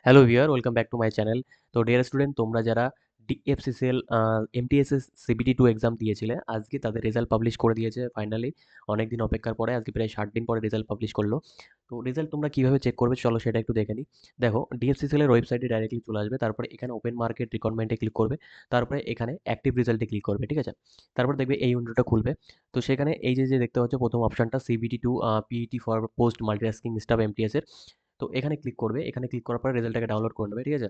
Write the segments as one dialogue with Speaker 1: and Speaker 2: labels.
Speaker 1: Hello viewer, welcome back to my channel. তো dear student, তোমরা যারা ডিএফসিসিএল এমটিএসএস সিবিটি 2 এক্সাম দিয়েছিলে, আজকে তাদের রেজাল্ট পাবলিশ করে দিয়েছে ফাইনালি। অনেকদিন অপেক্ষার পরে আজকে প্রায় 60 দিন পরে রেজাল্ট পাবলিশ করলো। তো রেজাল্ট তোমরা কিভাবে চেক করবে চলো সেটা একটু দেখে নিই। দেখো, ডিএফসিসিএল এর ওয়েবসাইটে ডাইরেক্টলি চলে আসবে, তারপরে এখানে ওপেন মার্কেট রিকোয়ারমেন্টে ক্লিক করবে, তারপরে এখানে অ্যাক্টিভ রেজাল্টে ক্লিক করবে, ঠিক আছে? তারপর দেখবে এই উইন্ডোটা খুলবে। তো সেখানে এই যে দেখতে পাচ্ছ প্রথম অপশনটা CBT 2 PET for post multitasking staff MTS এর। তো এখানে ক্লিক করবে, এখানে ক্লিক করার পরে রেজাল্টটাকে ডাউনলোড করে নেবে, ঠিক আছে?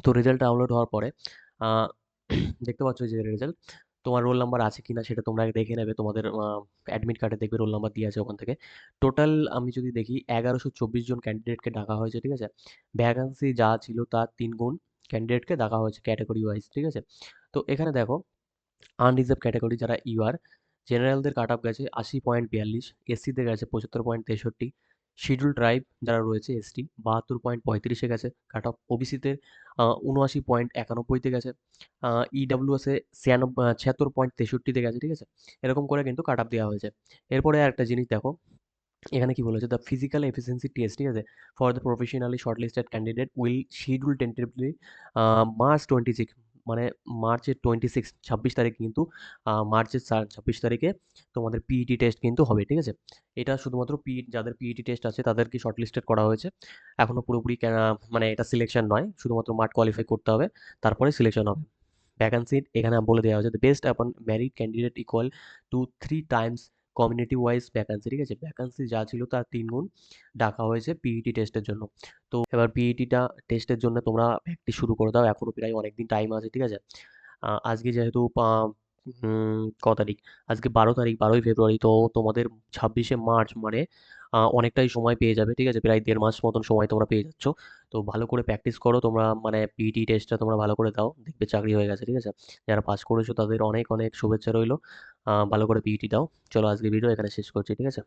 Speaker 1: তো রেজাল্ট ডাউনলোড হওয়ার পরে আহ, দেখতে পাচ্ছ যে রেজাল্ট, তোমার রোল নাম্বার আছে কিনা সেটা তোমরা দেখে নেবে। তোমাদের অ্যাডমিট কার্ডে দেখবে রোল নাম্বার দিয়ে আছে ওখান থেকে। টোটাল আমি যদি দেখি 1124 জন ক্যান্ডিডেটকে ডাকা হয়েছে, ঠিক আছে? ভ্যাকান্সি যা ছিল তার 3 গুণ ক্যান্ডিডেটকে ডাকা হয়েছে ক্যাটাগরি ওয়াইজ, ঠিক আছে? তো এখানে দেখো, আনরিজার্ভ ক্যাটাগরি যারা ইউআর, জেনারেলদের কাট অফ গেছে 80.42, এসসিদের গেছে 75.63, শিডিউল ট্রাইব যারা রয়েছে এসটি 72.35-এ গেছে কাট অফ, ওবিসিতে 79.91-তে গেছে, ইডাব্লিউএসে 76.63-তে গেছে, ঠিক আছে? এরকম করে কিন্তু কাট অফ দেওয়া হয়েছে। এরপরে একটা জিনিস দেখো, এখানে কি বলেছে, দ্য ফিজিক্যাল এফিসিয়েন্সি টেস্ট, ঠিক আছে, for the professionally shortlisted candidate will schedule tentatively March 26, মানে মার্চের 26 তারিখ কিন্তু, মার্চের 26 তারিখে তোমাদের পিইটি টেস্ট কিন্তু হবে, ঠিক আছে? এটা শুধুমাত্র যাদের পিইটি টেস্ট আছে তাদেরকে শর্টলিস্টেড করা হয়েছে। এখনো পুরোপুরি মানে এটা সিলেকশন নয়, শুধুমাত্র মাঠ কোয়ালিফাই করতে হবে, তারপরে সিলেকশন হবে। ভ্যাকান্সি এখানে বলে দেওয়া হয়েছে, দ্য বেস্ট আপন married candidate equal to 3 Times community wise vacancy, ঠিক আছে? ভ্যাকান্সি যা ছিল তার 3 গুণ ডাকা হয়েছে পিইটি টেস্টের জন্য। তো এবার পিইটিটা টেস্টের জন্য তোমরা প্র্যাকটিস শুরু করে দাও, এখনো প্রায় অনেকদিন টাইম আছে, ঠিক আছে? আজকে যেহেতু ক তারিখ, আজকে 12 তারিখ, 12ই ফেব্রুয়ারি, তো তোমাদের 26শে মার্চ, মানে অনেকটাই সময় পেয়ে যাবে, ঠিক আছে? প্রায় 1.5 মাস মতন সময় তোমরা পেয়ে যাচ্ছ। তো ভালো করে প্র্যাকটিস করো তোমরা, মানে পিইটি টেস্টটা তোমরা ভালো করে দাও, দেখবে চাকরি হয়ে গেছে, ঠিক আছে? যারা পাস করেছো তাদের অনেক অনেক শুভেচ্ছা রইলো। ভালো করে পিইটি দাও। চলো আজকে ভিডিও এখানে শেষ করছি, ঠিক আছে?